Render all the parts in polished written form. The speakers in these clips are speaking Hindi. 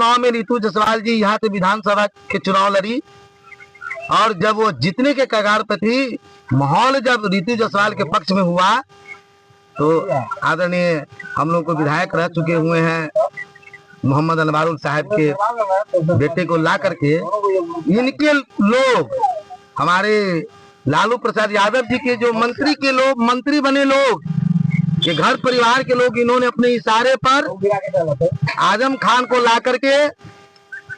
चुनाव में रितु जायसवाल जी यहाँ से विधानसभा के चुनाव लड़ी और जब वो जीतने के कगार पर थी, माहौल जब रितु जायसवाल के पक्ष में हुआ तो आदरणीय हम लोग को विधायक रह चुके हुए हैं मोहम्मद अनवारुल साहब के बेटे को ला करके इनके लोग, हमारे लालू प्रसाद यादव जी के जो मंत्री बने लोग के घर परिवार के लोग, इन्होंने अपने इशारे पर आजम खान को ला करके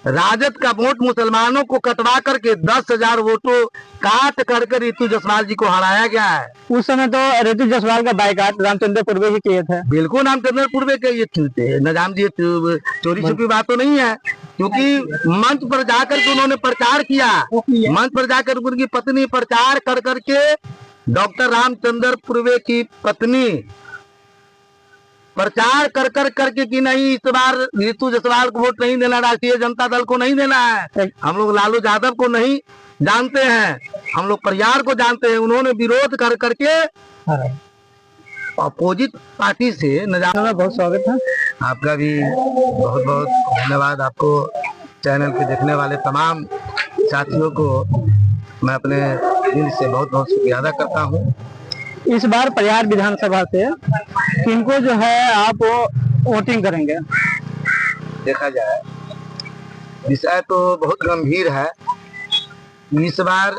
राजद का वोट मुसलमानों को कटवा करके 10,000 वोटों काट कर रितु जायसवाल जी को हराया गया है। उस समय तो रितु जायसवाल का बाइकाट रामचंद्र पूर्वे ही किए थे। बिल्कुल रामचंद्र पूर्वे के ये थे। निजाम जी चोरी छुपी बात तो नहीं है, क्योंकि मंच पर जाकर के उन्होंने प्रचार किया, मंच पर जाकर उनकी पत्नी प्रचार कर करके डॉक्टर रामचंद्र पूर्वे की पत्नी प्रचार कर करके कि नहीं इस बार रितु जायसवाल को वोट नहीं देना, राष्ट्रीय जनता दल को नहीं देना है, हम लोग लालू यादव को नहीं जानते हैं, हम लोग परिवार को जानते हैं। उन्होंने विरोध कर करके अपोजिट पार्टी से निजाम में बहुत स्वागत है आपका भी, बहुत बहुत धन्यवाद आपको। चैनल पे देखने वाले तमाम साथियों को मैं अपने दिल से बहुत बहुत शुक्रिया अदा करता हूँ। इस बार परिहार विधानसभा से किनको जो है आप वोटिंग करेंगे? देखा जाए विषय तो बहुत गंभीर है। इस बार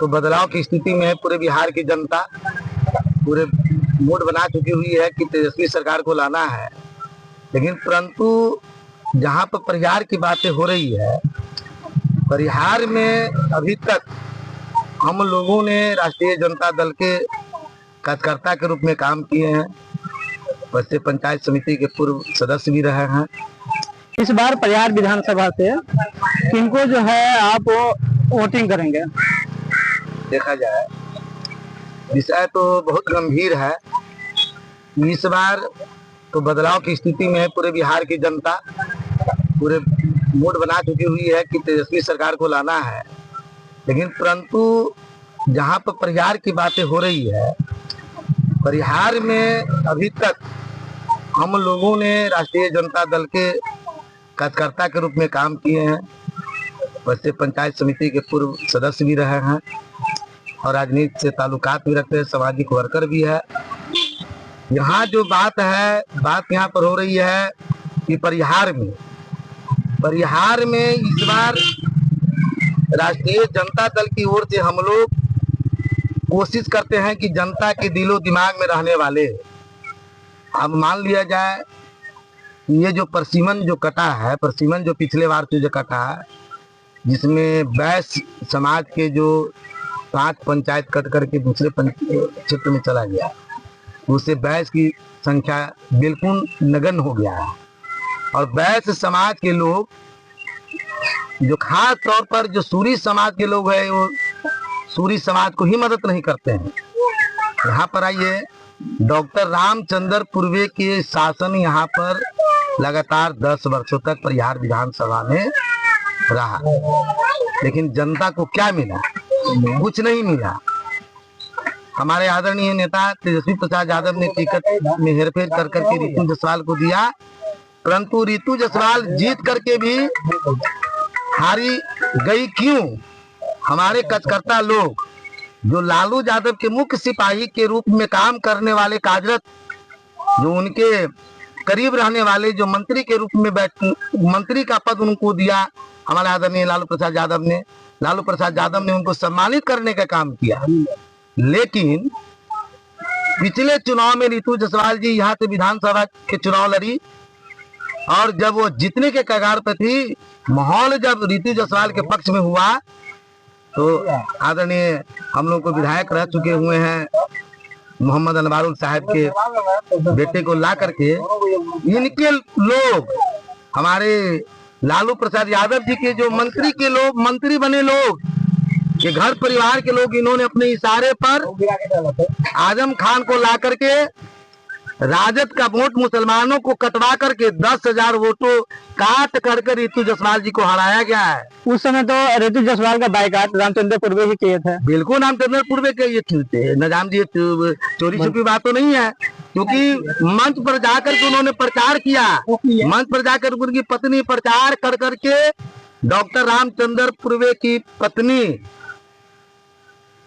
तो बदलाव की स्थिति में पूरे बिहार की जनता पूरे मूड बना चुकी हुई है कि तेजस्वी सरकार को लाना है, लेकिन परंतु जहां पर परिहार की बातें हो रही है, परिहार में अभी तक हम लोगों ने राष्ट्रीय जनता दल के कार्यकर्ता के रूप में काम किए हैं, वैसे पंचायत समिति के पूर्व सदस्य भी रहे हैं। इस बार परिहार विधानसभा से किनको जो है आप वोटिंग करेंगे? देखा जाए विषय तो बहुत गंभीर है। इस बार तो बदलाव की स्थिति में पूरे बिहार की जनता पूरे मूड बना चुकी हुई है कि तेजस्वी सरकार को लाना है, लेकिन परंतु जहां पर परिहार की बातें हो रही है, परिहार में अभी तक हम लोगों ने राष्ट्रीय जनता दल के कार्यकर्ता के रूप में काम किए हैं, वैसे पंचायत समिति के पूर्व सदस्य भी रहे हैं और राजनीति से ताल्लुकात भी रखते हैं, सामाजिक वर्कर भी है। यहाँ जो बात है, बात यहाँ पर हो रही है कि परिहार में इस बार राष्ट्रीय जनता दल की ओर से हम लोग कोशिश करते हैं कि जनता के दिलो दिमाग में रहने वाले, अब मान लिया जाए ये जो परसिमन जो कटा है, परसिमन जो पिछले बार जो कटा है, जिसमें वैश्य समाज के जो 5 पंचायत कट करके दूसरे क्षेत्र में चला गया, उससे वैश्य की संख्या बिल्कुल नगण्य हो गया है। और वैश्य समाज के लोग जो खास तौर पर जो सूरी समाज के लोग हैं, वो सूरी समाज को ही मदद नहीं करते हैं। यहाँ पर आइए, डॉक्टर रामचंद्र पूर्वे के शासन यहाँ पर लगातार 10 वर्षों तक परिहार विधानसभा में रहा, लेकिन जनता को क्या मिला? कुछ नहीं मिला। हमारे आदरणीय नेता तेजस्वी प्रसाद यादव ने टिकट में हेरफेर कर करके रितु जायसवाल को दिया, परंतु रितु जायसवाल जीत करके भी हारी गई। क्यों? हमारे कार्यकर्ता लोग जो लालू यादव के मुख्य सिपाही के रूप में काम करने वाले कार्यरत, जो उनके करीब रहने वाले, जो मंत्री के रूप में मंत्री का पद उनको दिया हमारे आदरणीय लालू प्रसाद यादव ने उनको सम्मानित करने का काम किया। लेकिन पिछले चुनाव में रितु जायसवाल जी यहाँ से विधानसभा के चुनाव लड़ी और जब वो जीतने के कगार पर थी, माहौल जब रितु जायसवाल के पक्ष में हुआ तो आदरणीय हम लोग को विधायक रह चुके हुए हैं मोहम्मद अनवारुल साहब के बेटे को ला करके इनके लोग, हमारे लालू प्रसाद यादव जी के जो मंत्री बने लोग के घर परिवार के लोग, इन्होंने अपने इशारे पर आजम खान को ला करके राजद का वोट मुसलमानों को कटवा करके 10,000 वोटों काट कर रितु जायसवाल जी को हराया गया है। उस समय तो रितु जायसवाल का बाइकाट रामचंद्र पूर्वे ही किए थे। बिल्कुल रामचंद्र पूर्वे के ये थे निजाम जी, चोरी छुपी बात तो नहीं है, क्योंकि मंच पर जाकर के उन्होंने प्रचार किया, मंच पर जाकर उनकी पत्नी प्रचार कर करके डॉक्टर रामचंद्र पूर्वे की पत्नी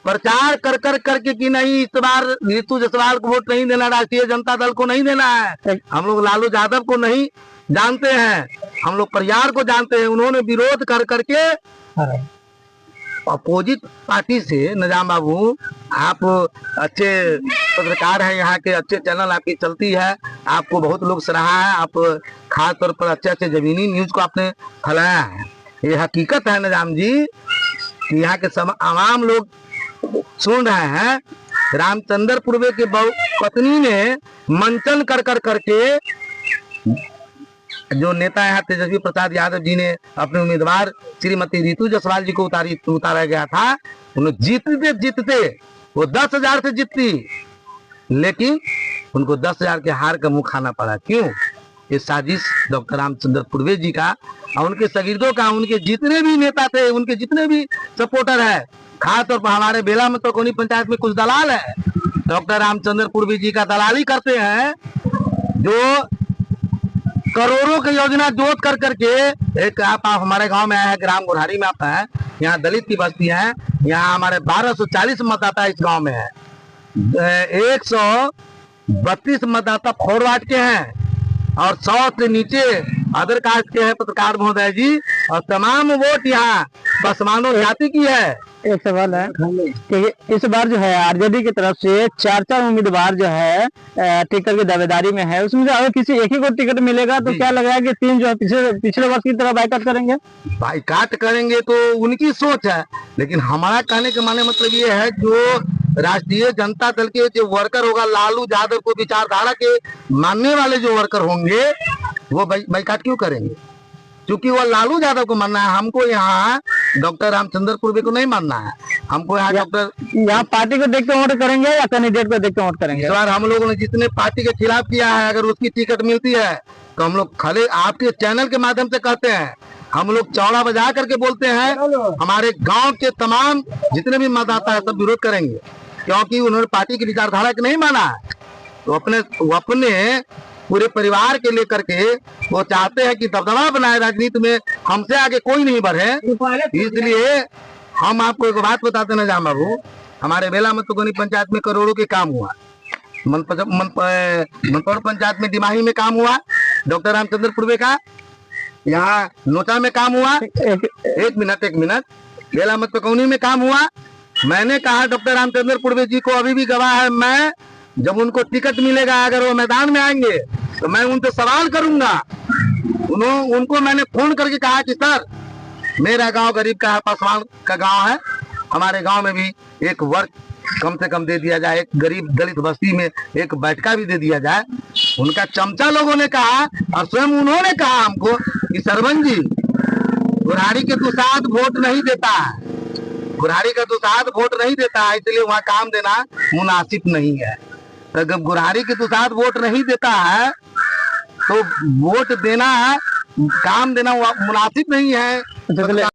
प्रचार कर करके कि नहीं इस बार रितु जायसवाल को वोट नहीं देना, राष्ट्रीय जनता दल को नहीं देना है। हम लोग लालू यादव को नहीं जानते हैं, हम लोग परिवार को जानते हैं। उन्होंने विरोध कर करके अपोजिट पार्टी से, निजाम बाबू आप अच्छे पत्रकार हैं, यहाँ के अच्छे चैनल आपकी चलती है, आपको बहुत लोग सराहा है, आप खास तौर पर अच्छे अच्छे जमीनी न्यूज को आपने फैलाया है। ये हकीकत है निजाम जी कि यहाँ के आवाम लोग सुन रहे हैं। रामचंद्र पूर्वे के पत्नी ने मंचन कर करके जो नेता है तेजस्वी प्रसाद यादव जी ने अपने उम्मीदवार श्रीमती रितु जायसवाल जी को उतारा गया था, उन्हें जीतते वो 10,000 से जीतती, लेकिन उनको 10,000 के हार का मुंह खाना पड़ा। क्यों? ये साजिश डॉक्टर रामचंद्र पूर्वे जी का और उनके शगिर्दों का, उनके जितने भी नेता थे, उनके जितने भी सपोर्टर है, खास तौर पर हमारे बेला में तो कोनी पंचायत में कुछ दलाल है, डॉक्टर रामचंद्र पूर्वे जी का दलाली करते हैं, जो करोड़ों की योजना जोत कर करके एक आप हमारे गांव में आए हैं, ग्राम गुरहारी में आप है, यहाँ दलित की बस्ती है, यहाँ हमारे 1240 मतदाता इस गांव में है, 132 मतदाता फॉरवर्ड के हैं और 100 से नीचे अदर कास्ट के हैं पत्रकार महोदय जी, और तमाम वोट यहाँ पसमानो जाति की है। एक सवाल है कि इस बार जो है आरजेडी की तरफ से 4 उम्मीदवार जो है टिकट की दावेदारी में है, उसमें से अगर किसी एक ही को टिकट मिलेगा तो क्या लग रहा है कि 3 जो है पिछले वर्ष की तरह बाइकाट करेंगे? बाइकाट करेंगे तो उनकी सोच है, लेकिन हमारा कहने के माने मतलब ये है जो राष्ट्रीय जनता दल के जो वर्कर होगा, लालू यादव को विचारधारा के मानने वाले जो वर्कर होंगे वो बाइकाट क्यों करेंगे? क्योंकि वो लालू यादव को मानना है, हमको यहाँ डॉक्टर रामचंद्र पूर्वे को नहीं मानना है। हमको यहाँ यहाँ पार्टी को देख के वोट करेंगे या कैंडिडेट को देख के वोट करेंगे? इस बार हम लोगों ने जितने पार्टी के खिलाफ किया है, अगर उसकी टिकट मिलती है तो हम लोग खाली आपके चैनल के माध्यम से कहते हैं, हम लोग चौड़ा बजा करके बोलते हैं, हमारे गांव के तमाम जितने भी मतदाता है सब विरोध करेंगे, क्योंकि उन्होंने पार्टी की विचारधारा को नहीं माना है। तो अपने पूरे परिवार के लेकर के वो चाहते हैं कि दबदबा बनाए राजनीति में, हमसे आगे कोई नहीं बढ़े। इसलिए हम आपको एक बात बताते ना जाम बाबू, हमारे बेला में तो कोनी पंचायत में करोड़ों के काम हुआ, मनपौर पंचायत में दिमाही में काम हुआ डॉक्टर रामचंद्र पूर्वे का, यहाँ नोचा में काम हुआ, एक मिनट बेला मत पकौनी में काम हुआ। मैंने कहा डॉक्टर रामचंद्र पूर्वे जी को अभी भी गवाह है, मैं जब उनको टिकट मिलेगा अगर वो मैदान में आएंगे तो मैं उनसे सवाल करूंगा। उनको मैंने फोन करके कहा कि सर मेरा गांव गरीब का है, पासवान का गांव है, हमारे गांव में भी एक वर्ग कम से कम दे दिया जाए, एक गरीब दलित बस्ती में एक बैठका भी दे दिया जाए। उनका चमचा लोगों ने कहा और स्वयं उन्होंने कहा हमको कि सरपंच जी गुरहारी के दुसाध वोट नहीं देता है, गुरहारी का दुसाध वोट नहीं देता है, इसलिए वहाँ काम देना मुनासिब नहीं है। तो जब गुरहारी के दुसाध वोट नहीं देता है तो वोट देना काम देना मुनासिब नहीं है।